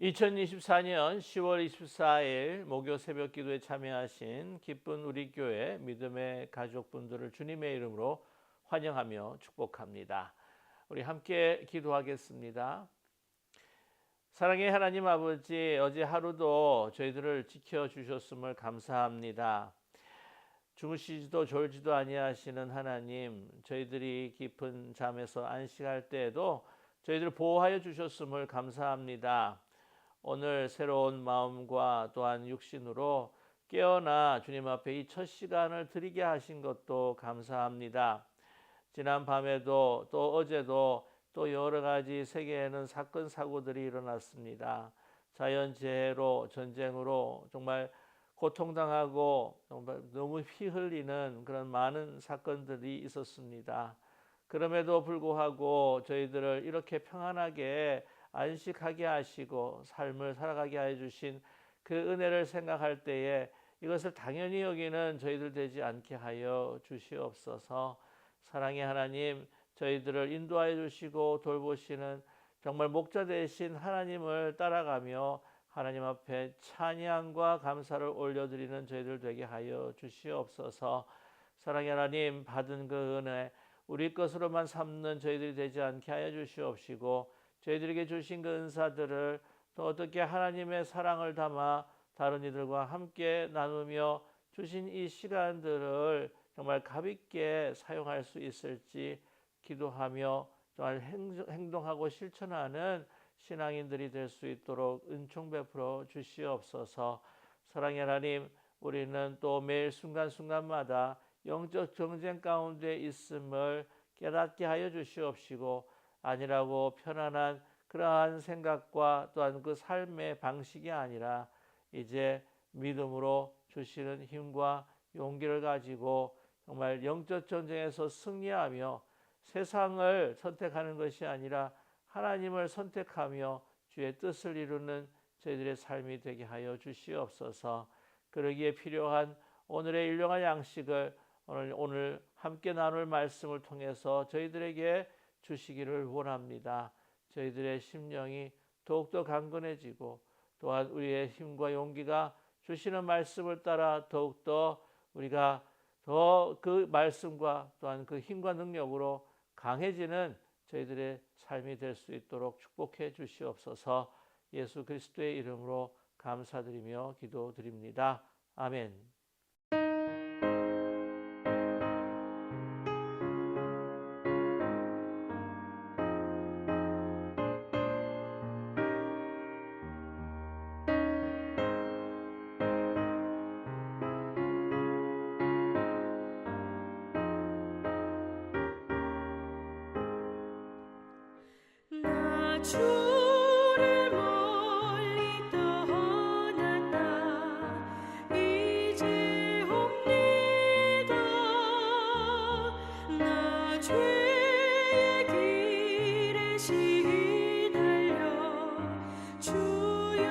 2024년 10월 24일 목요 새벽 기도에 참여하신 기쁜 우리 교회 믿음의 가족분들을 주님의 이름으로 환영하며 축복합니다. 우리 함께 기도하겠습니다. 사랑의 하나님 아버지, 어제 하루도 저희들을 지켜주셨음을 감사합니다. 주무시지도 졸지도 아니하시는 하나님, 저희들이 깊은 잠에서 안식할 때에도 저희들을 보호하여 주셨음을 감사합니다. 오늘 새로운 마음과 또한 육신으로 깨어나 주님 앞에 이 첫 시간을 드리게 하신 것도 감사합니다. 지난 밤에도 또 어제도 또 여러 가지 세계에는 사건 사고들이 일어났습니다. 자연재해로 전쟁으로 정말 고통당하고 정말 너무 피 흘리는 그런 많은 사건들이 있었습니다. 그럼에도 불구하고 저희들을 이렇게 평안하게 안식하게 하시고 삶을 살아가게 해 주신 그 은혜를 생각할 때에 이것을 당연히 여기는 저희들 되지 않게 하여 주시옵소서. 사랑의 하나님, 저희들을 인도하여 주시고 돌보시는 정말 목자 되신 하나님을 따라가며 하나님 앞에 찬양과 감사를 올려드리는 저희들 되게 하여 주시옵소서. 사랑의 하나님, 받은 그 은혜 우리 것으로만 삼는 저희들이 되지 않게 하여 주시옵시고, 저희들에게 주신 그 은사들을 또 어떻게 하나님의 사랑을 담아 다른 이들과 함께 나누며 주신 이 시간들을 정말 가볍게 사용할 수 있을지 기도하며 정말 행동하고 실천하는 신앙인들이 될 수 있도록 은총 베풀어 주시옵소서. 사랑의 하나님, 우리는 또 매일 순간순간마다 영적 정쟁 가운데 있음을 깨닫게 하여 주시옵시고, 아니라고 편안한 그러한 생각과 또한 그 삶의 방식이 아니라 이제 믿음으로 주시는 힘과 용기를 가지고 정말 영적 전쟁에서 승리하며 세상을 선택하는 것이 아니라 하나님을 선택하며 주의 뜻을 이루는 저희들의 삶이 되게 하여 주시옵소서. 그러기에 필요한 오늘의 일용할 양식을 오늘 함께 나눌 말씀을 통해서 저희들에게 주시기를 원합니다. 저희들의 심령이 더욱더 강건해지고 또한 우리의 힘과 용기가 주시는 말씀을 따라 더욱더 우리가 더 그 말씀과 또한 그 힘과 능력으로 강해지는 저희들의 삶이 될 수 있도록 축복해 주시옵소서. 예수 그리스도의 이름으로 감사드리며 기도드립니다. 아멘. 주를 멀리 떠났다 이제 옵니다. 나 죄의 길에 시달려 주여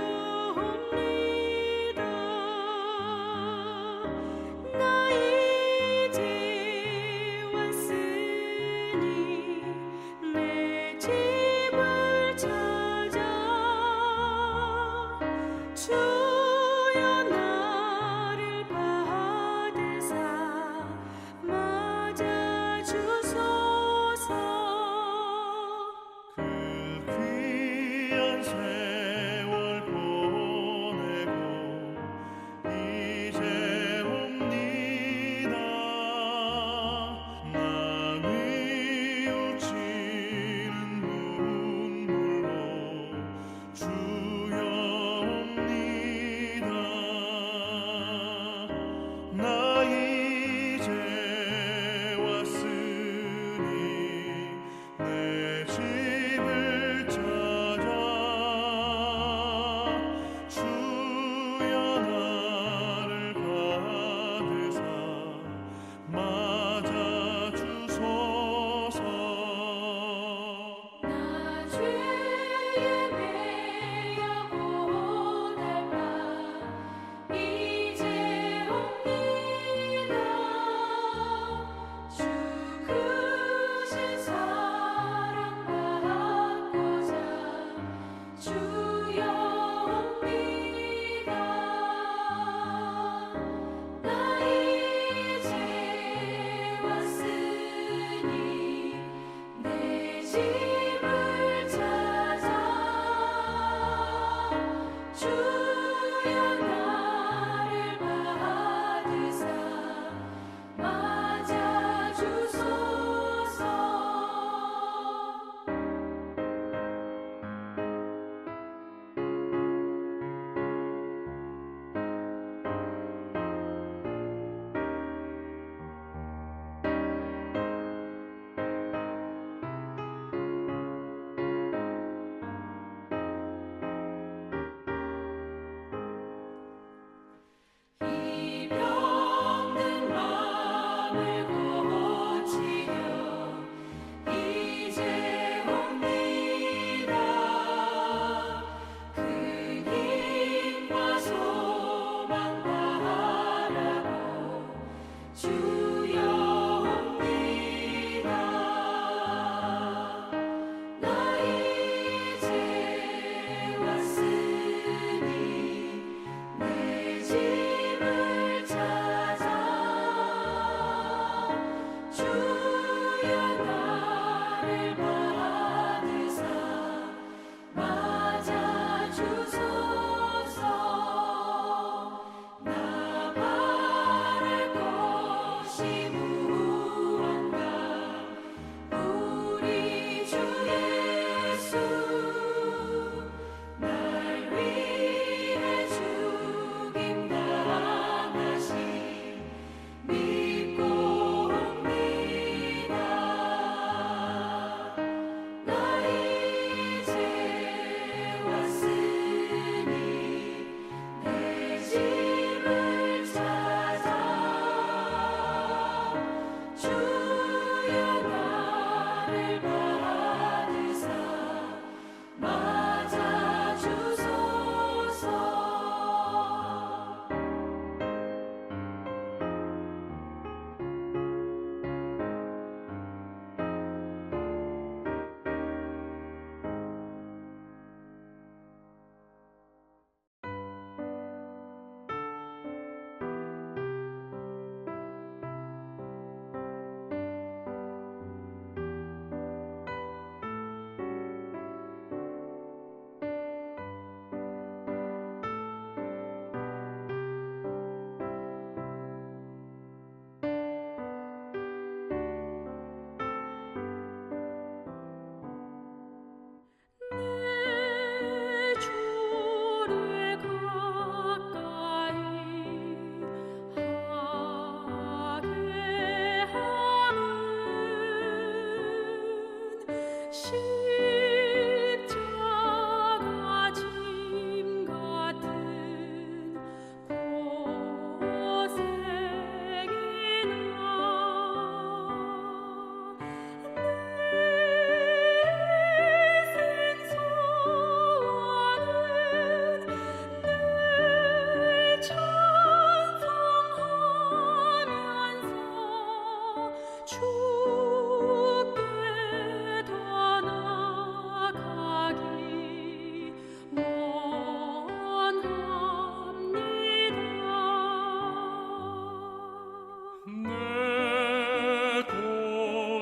옵니다. 나 이제 왔으니 내 집을 찾아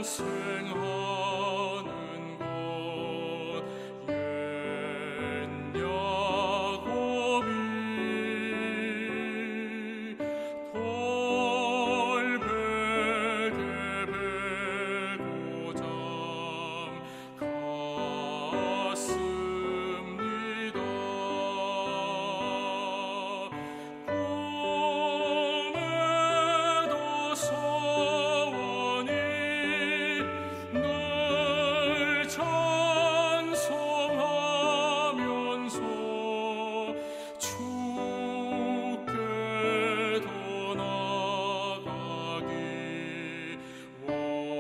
고생하는 곳 옛 야곱이 돌베개 베고 잠갔습니다. 꿈에도 소원이 늘 찬송하면서 주께 더 나아가기 원합니다.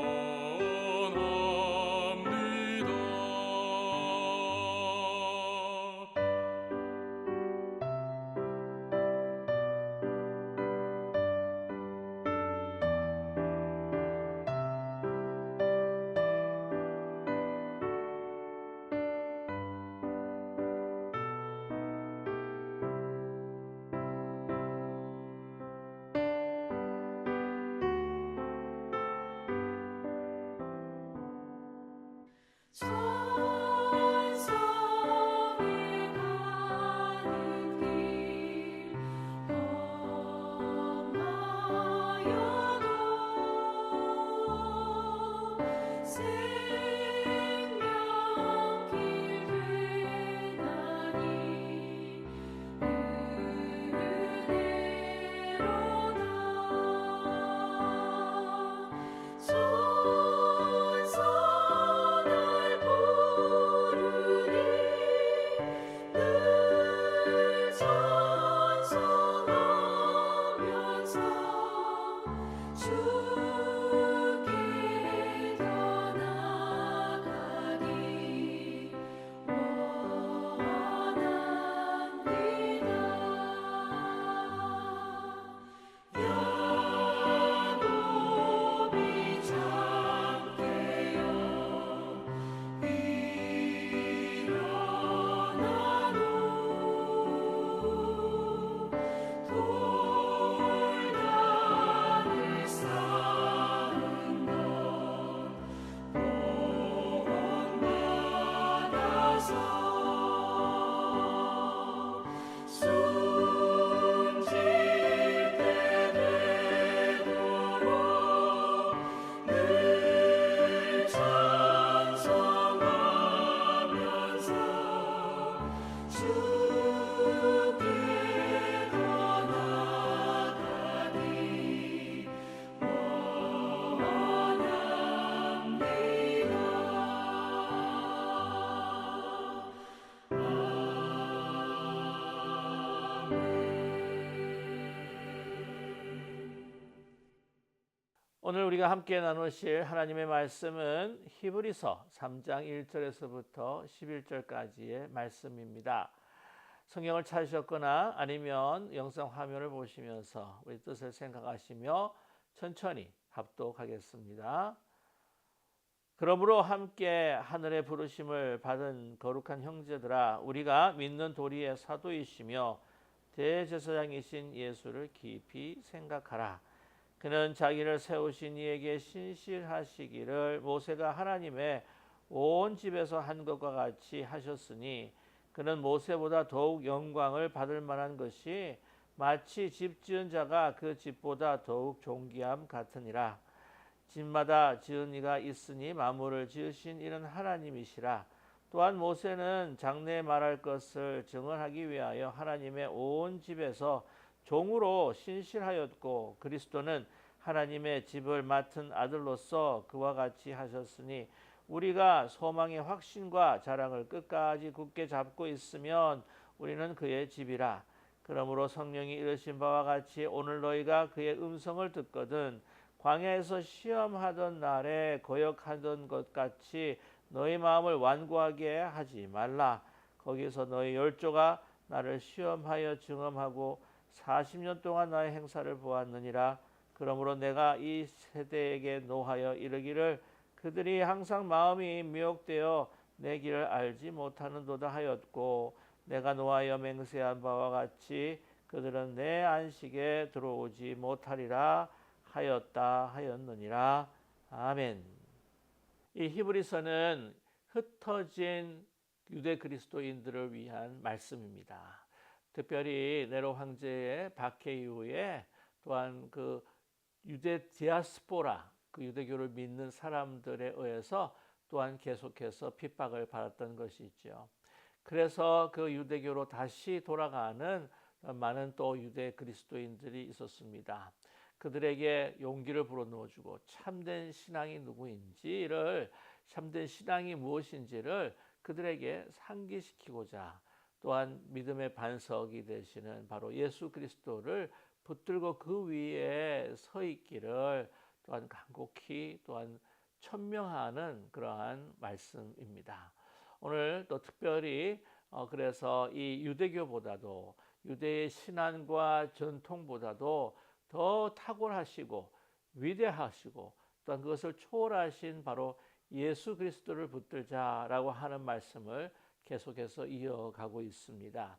천성에 가는 길 험하여도 생명길 되나니 은혜로다. 손선을 부르니 늘 찬송하면서 주께 더 나아가기 원합니다. 야곱이 잠깨어 일어난 후 돌단을 쌓은 것 본받아서 숨질 때 되도록 늘 찬송하면서 주께 더 나아가기 오늘 우리가 함께 나누실 하나님의 말씀은 히브리서 3장 1절에서부터 11절까지의 말씀입니다. 성경을 찾으셨거나 아니면 영상 화면을 보시면서 우리 뜻을 생각하시며 천천히 합독하겠습니다. 그러므로 함께 하늘의 부르심을 받은 거룩한 형제들아, 우리가 믿는 도리의 사도이시며 대제사장이신 예수를 깊이 생각하라. 그는 자기를 세우신 이에게 신실하시기를 모세가 하나님의 온 집에서 한 것과 같이 하셨으니, 그는 모세보다 더욱 영광을 받을 만한 것이 마치 집 지은 자가 그 집보다 더욱 존귀함 같으니라. 집마다 지은 이가 있으니 만물을 지으신 이는 하나님이시라. 또한 모세는 장래에 말할 것을 증언하기 위하여 하나님의 온 집에서 종으로 신실하였고, 그리스도는 하나님의 집을 맡은 아들로서 그와 같이 하셨으니, 우리가 소망의 확신과 자랑을 끝까지 굳게 잡고 있으면 우리는 그의 집이라. 그러므로 성령이 이르신 바와 같이 오늘 너희가 그의 음성을 듣거든 광야에서 시험하던 날에 거역하던 것 같이 너희 마음을 완고하게 하지 말라. 거기서 너희 열조가 나를 시험하여 증험하고 40년 동안 나의 행사를 보았느니라. 그러므로 내가 이 세대에게 노하여 이르기를 그들이 항상 마음이 미혹되어 내 길을 알지 못하는도다 하였고, 내가 노하여 맹세한 바와 같이 그들은 내 안식에 들어오지 못하리라 하였느니라. 아멘. 이 히브리서는 흩어진 유대 그리스도인들을 위한 말씀입니다. 특별히 네로 황제의 박해 이후에 또한 그 유대 디아스포라, 그 유대교를 믿는 사람들에 의해서 또한 계속해서 핍박을 받았던 것이 있죠. 그래서 그 유대교로 다시 돌아가는 많은 또 유대 그리스도인들이 있었습니다. 그들에게 용기를 불어넣어주고 참된 신앙이 누구인지를, 참된 신앙이 무엇인지를 그들에게 상기시키고자, 또한 믿음의 반석이 되시는 바로 예수 그리스도를 붙들고 그 위에 서 있기를 또한 간곡히 또한 천명하는 그러한 말씀입니다. 오늘 또 특별히 그래서 이 유대교보다도, 유대의 신앙과 전통보다도 더 탁월하시고 위대하시고 또한 그것을 초월하신 바로 예수 그리스도를 붙들자라고 하는 말씀을 계속해서 이어가고 있습니다.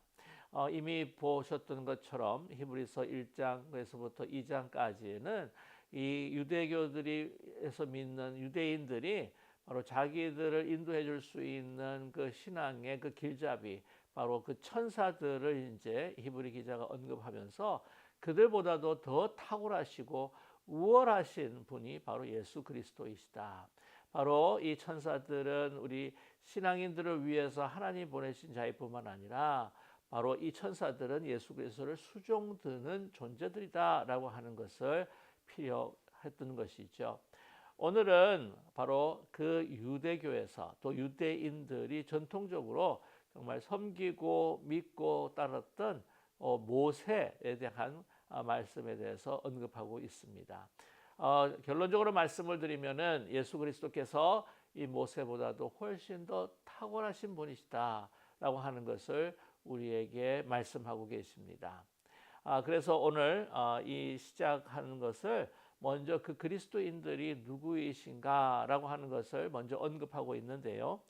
이미 보셨던 것처럼 히브리서 1장에서부터 2장까지는 이 유대교들이에서 믿는 유대인들이 바로 자기들을 인도해 줄 수 있는 그 신앙의 그 길잡이, 바로 그 천사들을 이제 히브리 기자가 언급하면서 그들보다도 더 탁월하시고 우월하신 분이 바로 예수 그리스도이시다. 바로 이 천사들은 우리 신앙인들을 위해서 하나님 보내신 자일 뿐만 아니라 바로 이 천사들은 예수 그리스도를 수종드는 존재들이다라고 하는 것을 필요했던 것이죠. 오늘은 바로 그 유대교에서 또 유대인들이 전통적으로 정말 섬기고 믿고 따랐던 모세에 대한 말씀에 대해서 언급하고 있습니다. 결론적으로 말씀을 드리면은 예수 그리스도께서 이 모세보다도 훨씬 더 탁월하신 분이시다라고 하는 것을 우리에게 말씀하고 계십니다. 그래서 오늘 이 시작하는 것을 먼저 그 그리스도인들이 누구이신가라고 하는 것을 먼저 언급하고 있는데요.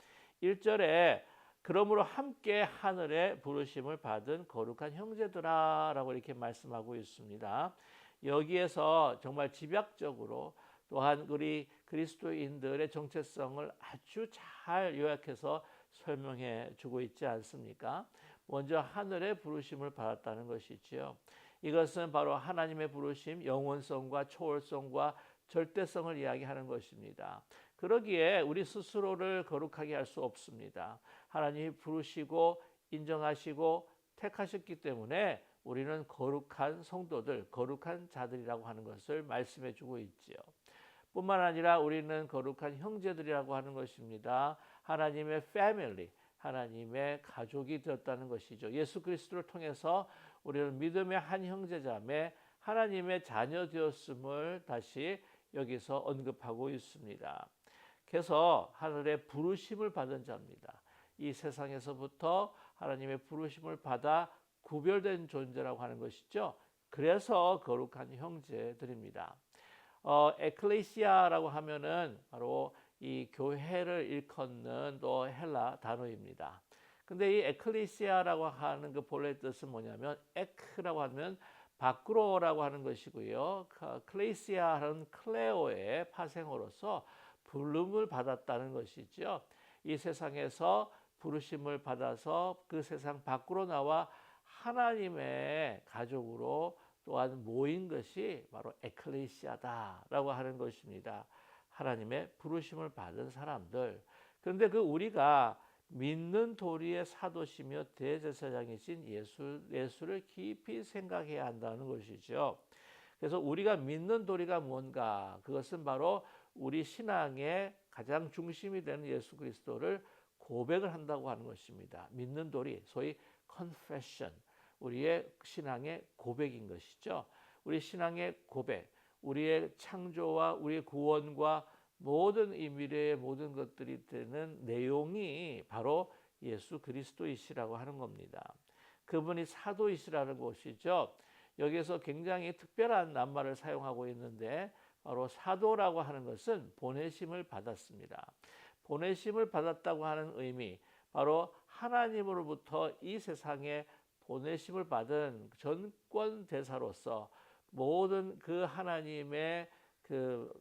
1절에 그러므로 함께 하늘의 부르심을 받은 거룩한 형제들아라고 이렇게 말씀하고 있습니다. 여기에서 정말 집약적으로 또한 우리 그리스도인들의 정체성을 아주 잘 요약해서 설명해 주고 있지 않습니까? 먼저 하늘의 부르심을 받았다는 것이지요. 이것은 바로 하나님의 부르심, 영원성과 초월성과 절대성을 이야기하는 것입니다. 그러기에 우리 스스로를 거룩하게 할 수 없습니다. 하나님이 부르시고 인정하시고 택하셨기 때문에 우리는 거룩한 성도들, 거룩한 자들이라고 하는 것을 말씀해 주고 있지요. 뿐만 아니라 우리는 거룩한 형제들이라고 하는 것입니다. 하나님의 패밀리, 하나님의 가족이 되었다는 것이죠. 예수 그리스도를 통해서 우리는 믿음의 한 형제자매, 하나님의 자녀 되었음을 다시 여기서 언급하고 있습니다. 그래서 하늘의 부르심을 받은 자입니다. 이 세상에서부터 하나님의 부르심을 받아 구별된 존재라고 하는 것이죠. 그래서 거룩한 형제들입니다. 에클레시아라고 하면은 바로 이 교회를 일컫는 또 헬라 단어입니다. 근데 이 에클레시아라고 하는 그 본래 뜻은 뭐냐면 에크라고 하면 밖으로라고 하는 것이고요. 클레시아라는 클레오의 파생어로서 부름을 받았다는 것이죠. 이 세상에서 부르심을 받아서 그 세상 밖으로 나와 하나님의 가족으로 또한 모인 것이 바로 에클레시아다라고 하는 것입니다. 하나님의 부르심을 받은 사람들. 그런데 그 우리가 믿는 도리의 사도시며 대제사장이신 예수를 깊이 생각해야 한다는 것이죠. 그래서 우리가 믿는 도리가 뭔가? 그것은 바로 우리 신앙의 가장 중심이 되는 예수 그리스도를 고백을 한다고 하는 것입니다. 믿는 도리, 소위 confession, 우리의 신앙의 고백인 것이죠. 우리 신앙의 고백, 우리의 창조와 우리의 구원과 모든 이 미래의 모든 것들이 되는 내용이 바로 예수 그리스도이시라고 하는 겁니다. 그분이 사도이시라는 것이죠. 여기서 굉장히 특별한 낱말을 사용하고 있는데 바로 사도라고 하는 것은 보내심을 받았습니다. 보내심을 받았다고 하는 의미, 바로 하나님으로부터 이 세상에 보내심을 받은 전권 대사로서 모든 그 하나님의 그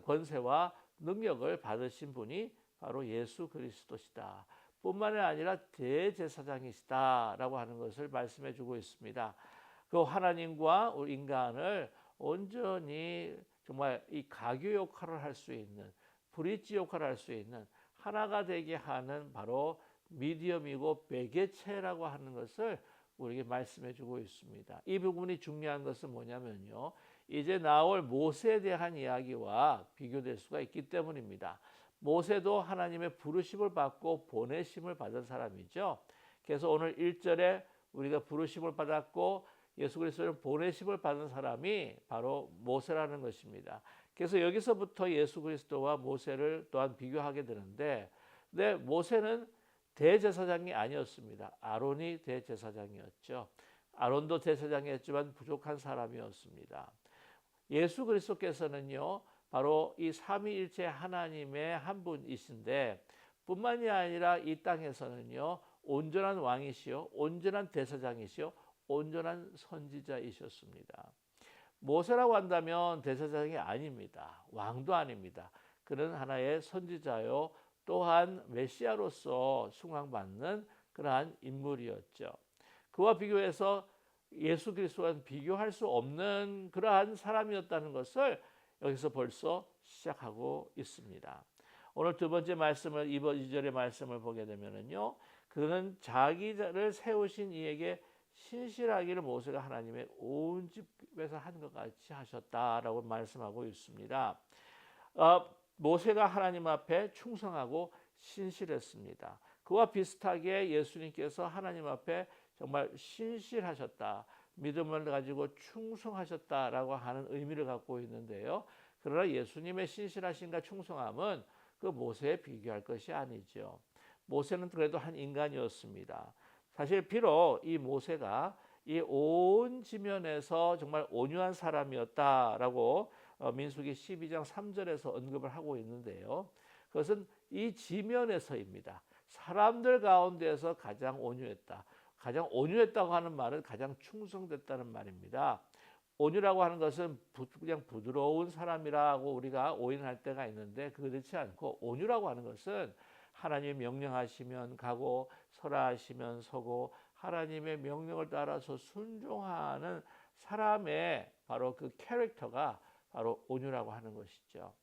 권세와 능력을 받으신 분이 바로 예수 그리스도시다. 뿐만이 아니라 대제사장이시다라고 하는 것을 말씀해 주고 있습니다. 그 하나님과 우리 인간을 온전히 정말 이 가교 역할을 할 수 있는, 브릿지 역할을 할 수 있는, 하나가 되게 하는 바로 미디엄이고 매개체라고 하는 것을 우리에게 말씀해 주고 있습니다. 이 부분이 중요한 것은 뭐냐면요, 이제 나올 모세에 대한 이야기와 비교될 수가 있기 때문입니다. 모세도 하나님의 부르심을 받고 보내심을 받은 사람이죠. 그래서 오늘 1절에 우리가 부르심을 받았고 예수 그리스도를 보내심을 받은 사람이 바로 모세라는 것입니다. 그래서 여기서부터 예수 그리스도와 모세를 또한 비교하게 되는데, 근데 모세는 대제사장이 아니었습니다. 아론이 대제사장이었죠. 아론도 대제사장이었지만 부족한 사람이었습니다. 예수 그리스도께서는요, 바로 이 삼위일체 하나님의 한 분이신데, 뿐만이 아니라 이 땅에서는요, 온전한 왕이시요, 온전한 대제사장이시요, 온전한 선지자이셨습니다. 모세라고 한다면 대제사장이 아닙니다. 왕도 아닙니다. 그는 하나의 선지자요, 또한 메시아로서 숭앙받는 그러한 인물이었죠. 그와 비교해서 예수 그리스도와는 비교할 수 없는 그러한 사람이었다는 것을 여기서 벌써 시작하고 있습니다. 오늘 두 번째 말씀을, 2절의 말씀을 보게 되면요, 그는 자기를 세우신 이에게 신실하기를 모세가 하나님의 온 집에서 한 것 같이 하셨다라고 말씀하고 있습니다. 모세가 하나님 앞에 충성하고 신실했습니다. 그와 비슷하게 예수님께서 하나님 앞에 정말 신실하셨다, 믿음을 가지고 충성하셨다라고 하는 의미를 갖고 있는데요. 그러나 예수님의 신실하심과 충성함은 그 모세에 비교할 것이 아니죠. 모세는 그래도 한 인간이었습니다. 사실 비록 이 모세가 이 온 지면에서 정말 온유한 사람이었다라고 민수기 12장 3절에서 언급을 하고 있는데요. 그것은 이 지면에서입니다. 사람들 가운데서 가장 온유했다. 가장 온유했다고 하는 말은 가장 충성됐다는 말입니다. 온유라고 하는 것은 그냥 부드러운 사람이라고 우리가 오인할 때가 있는데, 그렇지 않고 온유라고 하는 것은 하나님의 명령하시면 가고 설하시면 서고 하나님의 명령을 따라서 순종하는 사람의 바로 그 캐릭터가 바로 온유라고 하는 것이죠.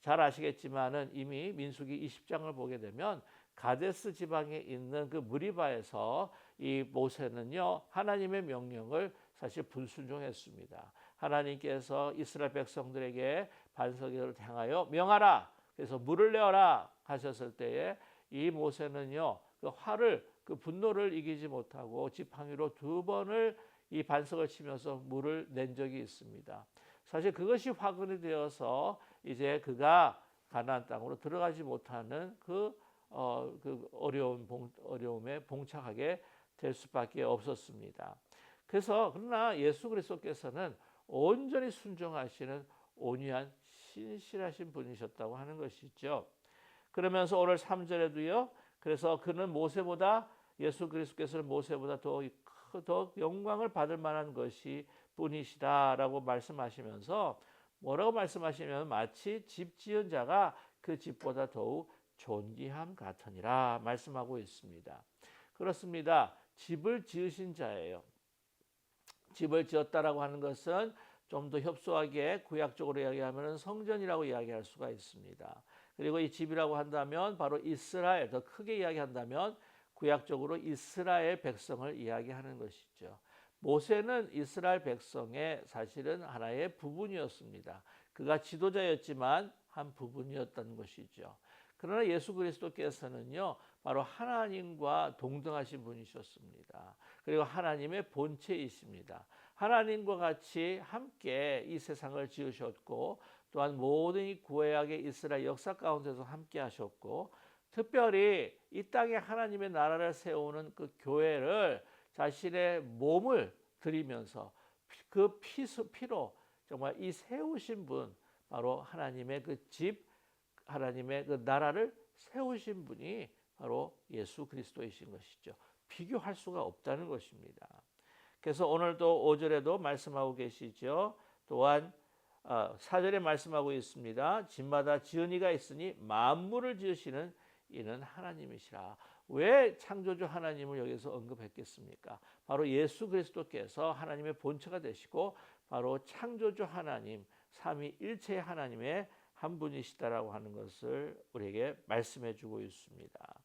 잘 아시겠지만은 이미 민수기 20장을 보게 되면 가데스 지방에 있는 그 무리바에서 이 모세는요, 하나님의 명령을 사실 불순종했습니다. 하나님께서 이스라엘 백성들에게 반석을 향하여 명하라, 그래서 물을 내어라 하셨을 때에 이 모세는요, 그 화를, 그 분노를 이기지 못하고 지팡이로 2번을 이 반석을 치면서 물을 낸 적이 있습니다. 사실 그것이 화근이 되어서 이제 그가 가나안 땅으로 들어가지 못하는 그 어려움에 봉착하게 될 수밖에 없었습니다. 그래서 그러나 예수 그리스도께서는 온전히 순종하시는 온유한 신실하신 분이셨다고 하는 것이죠. 그러면서 오늘 3절에도요. 그래서 그는 모세보다, 예수 그리스도께서는 모세보다 더 영광을 받을 만한 것이 뿐이시다라고 말씀하시면서 뭐라고 말씀하시면 마치 집 지은 자가 그 집보다 더욱 존귀함 같으니라 말씀하고 있습니다. 그렇습니다. 집을 지으신 자예요. 집을 지었다라고 하는 것은 좀 더 협소하게 구약적으로 이야기하면 성전이라고 이야기할 수가 있습니다. 그리고 이 집이라고 한다면 바로 이스라엘, 더 크게 이야기한다면 구약적으로 이스라엘 백성을 이야기하는 것이죠. 모세는 이스라엘 백성의 사실은 하나의 부분이었습니다. 그가 지도자였지만 한 부분이었던 것이죠. 그러나 예수 그리스도께서는요, 바로 하나님과 동등하신 분이셨습니다. 그리고 하나님의 본체이십니다. 하나님과 같이 함께 이 세상을 지으셨고, 또한 모든 이 구약의 이스라엘 역사 가운데서 함께 하셨고, 특별히 이 땅에 하나님의 나라를 세우는 그 교회를 자신의 몸을 드리면서 그 피로 정말 이 세우신 분, 바로 하나님의 그 집, 하나님의 그 나라를 세우신 분이 바로 예수 그리스도이신 것이죠. 비교할 수가 없다는 것입니다. 그래서 오늘도 5절에도 말씀하고 계시죠. 또한 4절에 말씀하고 있습니다. 집마다 지은 이가 있으니 만물을 지으시는 이는 하나님이시라. 왜 창조주 하나님을 여기서 언급했겠습니까? 바로 예수 그리스도께서 하나님의 본체가 되시고 바로 창조주 하나님, 삼위일체 하나님의 한 분이시다라고 하는 것을 우리에게 말씀해 주고 있습니다.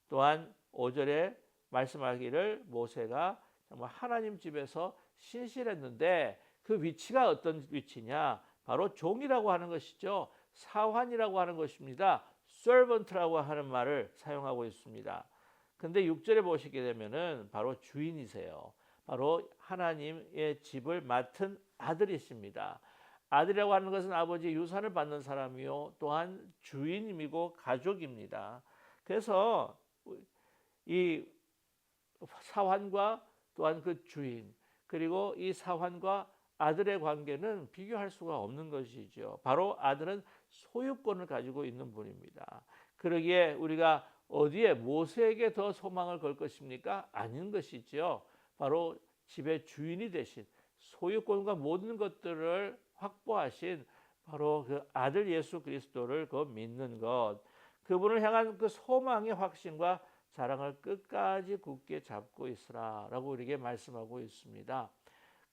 또한 5절에 말씀하기를 모세가 정말 하나님 집에서 신실했는데 그 위치가 어떤 위치냐? 바로 종이라고 하는 것이죠. 사환이라고 하는 것입니다. servant라고 하는 말을 사용하고 있습니다. 근데 6절에 보시게 되면은 바로 주인이세요. 바로 하나님의 집을 맡은 아들이십니다. 아들이라고 하는 것은 아버지의 유산을 받는 사람이요 또한 주인이고 가족입니다. 그래서 이 사환과 또한 그 주인 그리고 이 사환과 아들의 관계는 비교할 수가 없는 것이죠. 바로 아들은 소유권을 가지고 있는 분입니다. 그러기에 우리가 어디에 모세에게 더 소망을 걸 것입니까? 아닌 것이죠. 바로 집의 주인이 되신 소유권과 모든 것들을 확보하신 바로 그 아들 예수 그리스도를 믿는 것, 그분을 향한 그 소망의 확신과 자랑을 끝까지 굳게 잡고 있으라라고 우리에게 말씀하고 있습니다.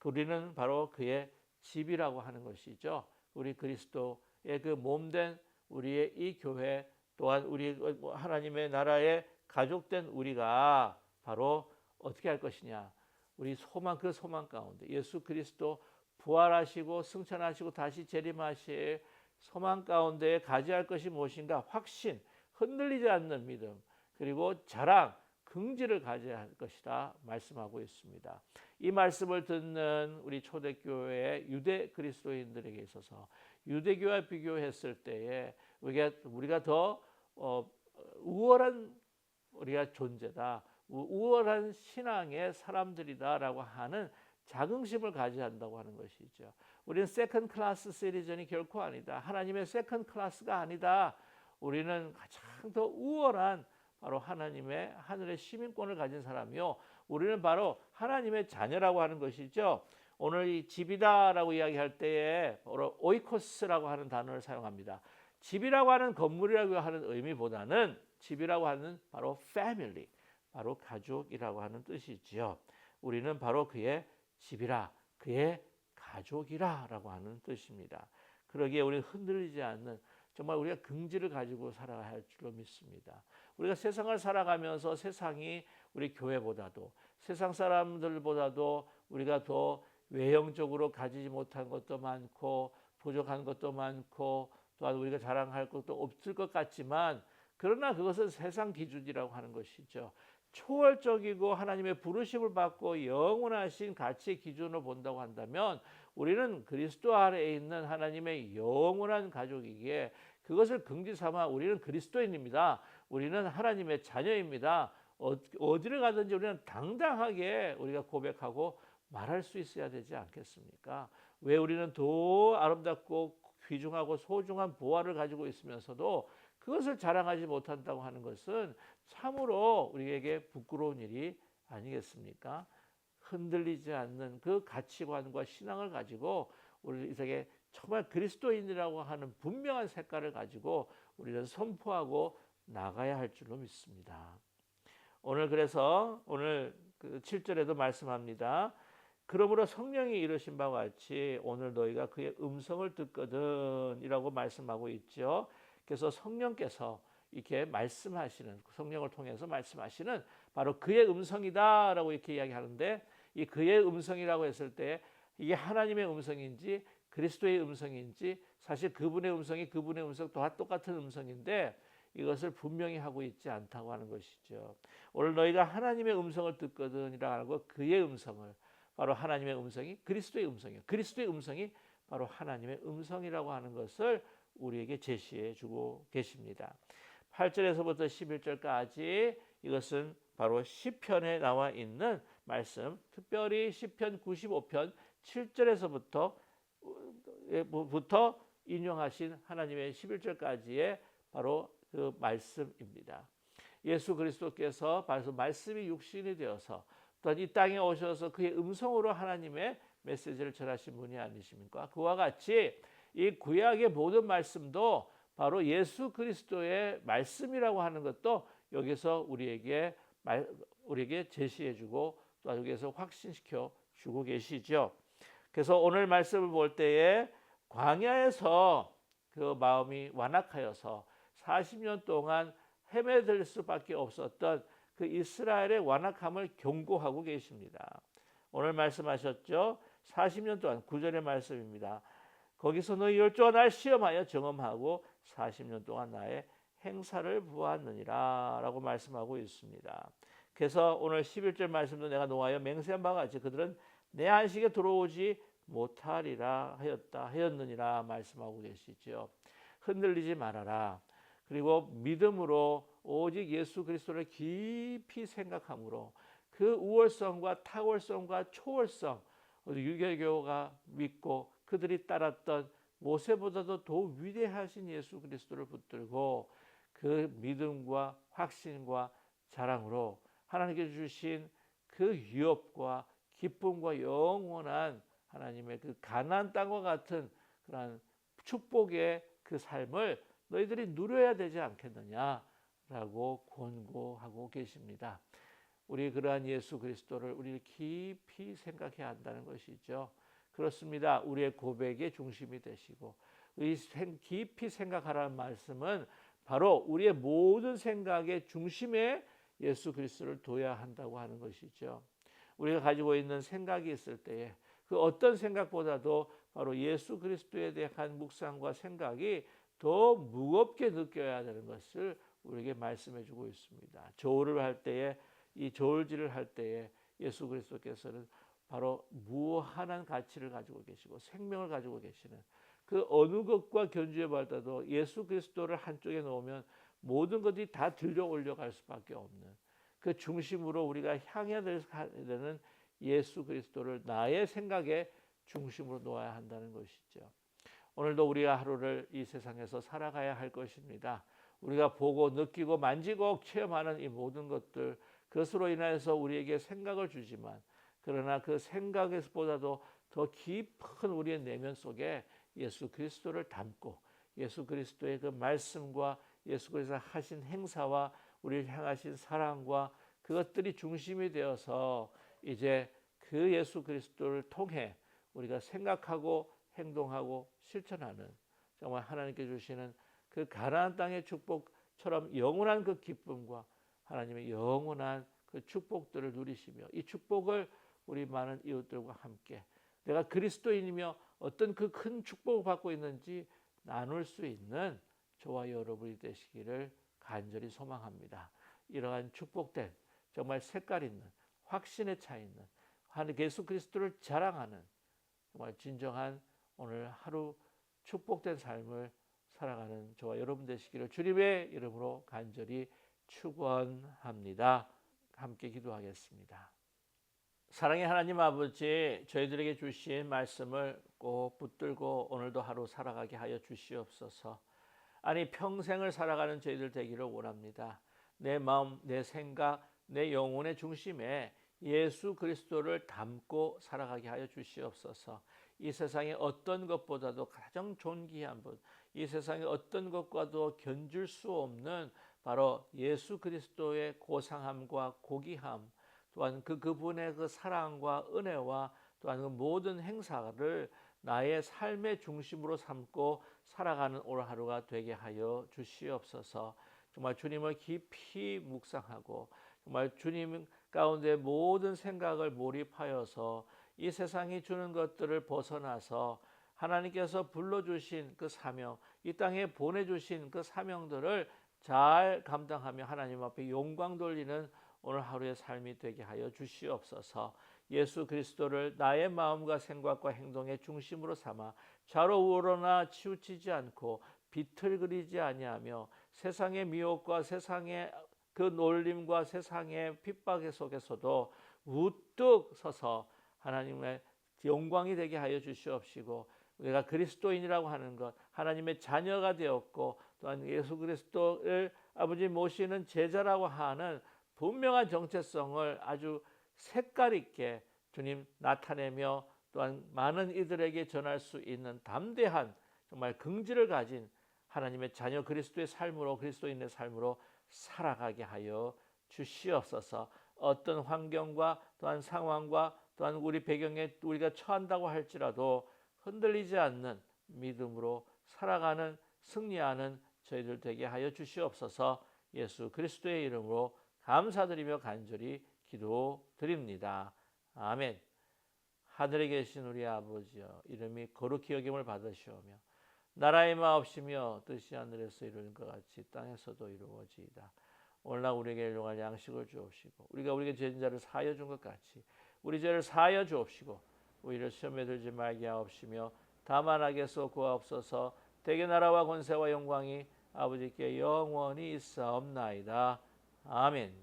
우리는 바로 그의 집이라고 하는 것이죠. 우리 그리스도의 그 몸된 우리의 이 교회 또한 우리 하나님의 나라의 가족된 우리가 바로 어떻게 할 것이냐? 우리 소망 그 소망 가운데 예수 그리스도 부활하시고 승천하시고 다시 재림하실 소망 가운데 가져야 할 것이 무엇인가? 확신, 흔들리지 않는 믿음, 그리고 자랑, 긍지를 가져야 할 것이다 말씀하고 있습니다. 이 말씀을 듣는 우리 초대교회의 유대 그리스도인들에게 있어서 유대교와 비교했을 때에 우리가 더 우월한 우리가 존재다, 우월한 신앙의 사람들이다라고 하는 자긍심을 가져야 한다고 하는 것이죠. 우리는 세컨 클래스 시리즌이 결코 아니다. 하나님의 세컨 클래스가 아니다. 우리는 가장 더 우월한 바로 하나님의 하늘의 시민권을 가진 사람이요. 우리는 바로 하나님의 자녀라고 하는 것이죠. 오늘 이 집이다라고 이야기할 때에 바로 오이코스라고 하는 단어를 사용합니다. 집이라고 하는 건물이라고 하는 의미보다는 집이라고 하는 바로 패밀리, 바로 가족이라고 하는 뜻이지요. 우리는 바로 그의 집이라, 그의 가족이라라고 하는 뜻입니다. 그러기에 우리는 흔들리지 않는 정말 우리가 긍지를 가지고 살아야 할 줄로 믿습니다. 우리가 세상을 살아가면서 세상이 우리 교회보다도 세상 사람들보다도 우리가 더 외형적으로 가지지 못한 것도 많고 부족한 것도 많고 또한 우리가 자랑할 것도 없을 것 같지만 그러나 그것은 세상 기준이라고 하는 것이죠. 초월적이고 하나님의 부르심을 받고 영원하신 가치의 기준으로 본다고 한다면 우리는 그리스도 아래에 있는 하나님의 영원한 가족이기에 그것을 긍지 삼아 우리는 그리스도인입니다. 우리는 하나님의 자녀입니다. 어디를 가든지 우리는 당당하게 우리가 고백하고 말할 수 있어야 되지 않겠습니까? 왜 우리는 더 아름답고 귀중하고 소중한 보화를 가지고 있으면서도 그것을 자랑하지 못한다고 하는 것은 참으로 우리에게 부끄러운 일이 아니겠습니까? 흔들리지 않는 그 가치관과 신앙을 가지고 우리 이 세상에 정말 그리스도인이라고 하는 분명한 색깔을 가지고 우리는 선포하고 나가야 할 줄로 믿습니다. 그래서 오늘 그 7절에도 말씀합니다. 그러므로 성령이 이르신 바와 같이 오늘 너희가 그의 음성을 듣거든 이라고 말씀하고 있죠. 그래서 성령께서 이렇게 말씀하시는, 성령을 통해서 말씀하시는 바로 그의 음성이다라고 이렇게 이야기하는데, 이 그의 음성이라고 했을 때 이게 하나님의 음성인지 그리스도의 음성인지, 사실 그분의 음성이 그분의 음성 다 똑같은 음성인데 이것을 분명히 하고 있지 않다고 하는 것이죠. 오늘 너희가 하나님의 음성을 듣거든이라고 하고 그의 음성을, 바로 하나님의 음성이 그리스도의 음성이에요. 그리스도의 음성이 바로 하나님의 음성이라고 하는 것을 우리에게 제시해 주고 계십니다. 8절에서부터 11절까지 이것은 바로 시편에 나와 있는 말씀, 특별히 시편 95편 7절에서부터 인용하신 하나님의 11절까지의 바로 그 말씀입니다. 예수 그리스도께서 바로 말씀이 육신이 되어서 또한 이 땅에 오셔서 그의 음성으로 하나님의 메시지를 전하신 분이 아니십니까? 그와 같이 이 구약의 모든 말씀도 바로 예수 그리스도의 말씀이라고 하는 것도 여기서 우리에게 제시해주고 또 여기서 확신시켜 주고 계시죠. 그래서 오늘 말씀을 볼 때에 광야에서 그 마음이 완악하여서 40년 동안 헤매들 수밖에 없었던 그 이스라엘의 완악함을 경고하고 계십니다. 오늘 말씀하셨죠. 40년 동안 9절의 말씀입니다. 거기서 너희 열조가 날 시험하여 점검하고 40년 동안 나의 행사를 보았느니라 라고 말씀하고 있습니다. 그래서 오늘 11절 말씀도 내가 노하여 맹세한 바가 같이 그들은 내 안식에 들어오지 못하리라 하였느니라 말씀하고 계시죠. 흔들리지 말아라. 그리고 믿음으로 오직 예수 그리스도를 깊이 생각함으로 그 우월성과 탁월성과 초월성, 유대교가 믿고 그들이 따랐던 모세보다도 더 위대하신 예수 그리스도를 붙들고 그 믿음과 확신과 자랑으로 하나님께서 주신 그 유업과 기쁨과 영원한 하나님의 그 가나안 땅과 같은 그런 축복의 그 삶을 너희들이 누려야 되지 않겠느냐라고 권고하고 계십니다. 우리 그러한 예수 그리스도를 우리 깊이 생각해야 한다는 것이죠. 그렇습니다. 우리의 고백의 중심이 되시고 깊이 생각하라는 말씀은 바로 우리의 모든 생각의 중심에 예수 그리스도를 둬야 한다고 하는 것이죠. 우리가 가지고 있는 생각이 있을 때에 그 어떤 생각보다도 바로 예수 그리스도에 대한 묵상과 생각이 더 무겁게 느껴야 되는 것을 우리에게 말씀해 주고 있습니다. 저울을 할 때에 이 저울질을 할 때에 예수 그리스도께서는 바로 무한한 가치를 가지고 계시고 생명을 가지고 계시는 그 어느 것과 견주해 봐도 예수 그리스도를 한쪽에 놓으면 모든 것이 다 들려 올려갈 수밖에 없는 그 중심으로 우리가 향해야 되는 예수 그리스도를 나의 생각의 중심으로 놓아야 한다는 것이죠. 오늘도 우리가 하루를 이 세상에서 살아가야 할 것입니다. 우리가 보고 느끼고 만지고 체험하는 이 모든 것들 그것으로 인해서 우리에게 생각을 주지만 그러나 그 생각에서보다도 더 깊은 우리의 내면 속에 예수 그리스도를 담고 예수 그리스도의 그 말씀과 예수 그리스도 하신 행사와 우리를 향하신 사랑과 그것들이 중심이 되어서 이제 그 예수 그리스도를 통해 우리가 생각하고 행동하고 실천하는 정말 하나님께 주시는 그 가나안 땅의 축복처럼 영원한 그 기쁨과 하나님의 영원한 그 축복들을 누리시며 이 축복을 우리 많은 이웃들과 함께 내가 그리스도인이며 어떤 그 큰 축복을 받고 있는지 나눌 수 있는 저와 여러분이 되시기를 간절히 소망합니다. 이러한 축복된 정말 색깔 있는 확신에 차 있는 하나님 예수 그리스도를 자랑하는 정말 진정한 오늘 하루 축복된 삶을 살아가는 저와 여러분 되시기를 주님의 이름으로 간절히 축원합니다. 함께 기도하겠습니다. 사랑의 하나님 아버지, 저희들에게 주신 말씀을 꼭 붙들고 오늘도 하루 살아가게 하여 주시옵소서. 아니 평생을 살아가는 저희들 되기를 원합니다. 내 마음, 내 생각, 내 영혼의 중심에 예수 그리스도를 담고 살아가게 하여 주시옵소서. 이 세상의 어떤 것보다도 가장 존귀한 분, 이 세상의 어떤 것과도 견줄 수 없는 바로 예수 그리스도의 고상함과 고귀함, 또한 그분의 그 사랑과 은혜와 또한 그 모든 행사를 나의 삶의 중심으로 삼고 살아가는 오늘 하루가 되게 하여 주시옵소서. 정말 주님을 깊이 묵상하고 정말 주님 가운데 모든 생각을 몰입하여서 이 세상이 주는 것들을 벗어나서 하나님께서 불러주신 그 사명, 이 땅에 보내주신 그 사명들을 잘 감당하며 하나님 앞에 영광 돌리는 오늘 하루의 삶이 되게 하여 주시옵소서. 예수 그리스도를 나의 마음과 생각과 행동의 중심으로 삼아 좌로 우로나 치우치지 않고 비틀거리지 아니하며 세상의 미혹과 세상의 그 놀림과 세상의 핍박 속에서도 우뚝 서서 하나님의 영광이 되게 하여 주시옵시고 우리가 그리스도인이라고 하는 것, 하나님의 자녀가 되었고 또한 예수 그리스도를 아버지 모시는 제자라고 하는 분명한 정체성을 아주 색깔 있게 주님 나타내며 또한 많은 이들에게 전할 수 있는 담대한 정말 긍지를 가진 하나님의 자녀 그리스도의 삶으로, 그리스도인의 삶으로 살아가게 하여 주시옵소서. 어떤 환경과 또한 상황과 또한 우리 배경에 우리가 처한다고 할지라도 흔들리지 않는 믿음으로 살아가는, 승리하는 저희들 되게 하여 주시옵소서. 예수 그리스도의 이름으로 감사드리며 간절히 기도드립니다. 아멘. 하늘에 계신 우리 아버지여, 이름이 거룩히 여김을 받으시오며 나라의 마옵시며 뜻이 하늘에서 이루는 것 같이 땅에서도 이루어지이다. 오늘날 우리에게 일용할 양식을 주옵시고 우리가 우리에게 죄진 자를 사하여 준 것 같이 우리 죄를 사하여 주옵시고 우리를 시험에 들지 말게 하옵시며 다만 악에서 구하옵소서. 대개 나라와 권세와 영광이 아버지께 영원히 있사옵나이다. 아멘.